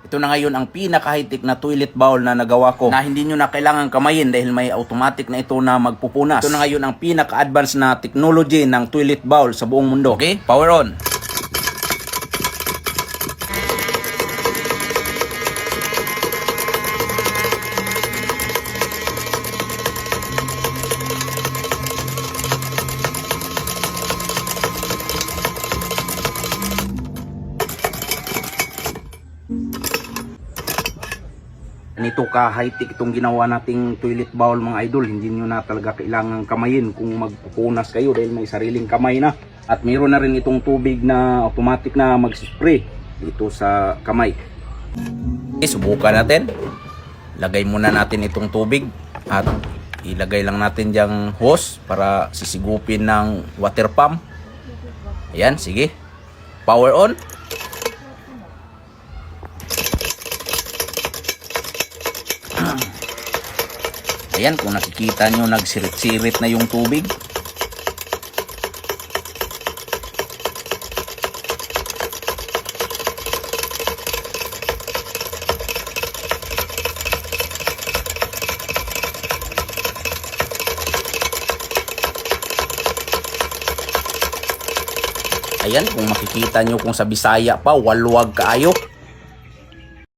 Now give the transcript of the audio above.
Ito na ngayon ang pinaka-high-tech na toilet bowl na nagawa ko na hindi nyo na kailangan kamayin dahil may automatic na ito na magpupunas. Ito na ngayon ang pinaka-advanced na technology ng toilet bowl sa buong mundo. Okay, power on! Ganito ka high-tech itong ginawa nating toilet bowl mga idol. Hindi nyo na talaga kailangan kamayin kung magpupunas kayo dahil may sariling kamay na. At mayroon na rin itong tubig na automatic na mag-spray dito sa kamay. Okay, subukan natin. Lagay muna natin itong tubig at ilagay lang natin diyang hose para sisigupin ng water pump. Ayan, sige. Power on. Ayan, kung nakikita nyo, nagsirit-sirit na yung tubig. Ayan, kung makikita nyo kung sa Bisaya pa, walwag kaayo.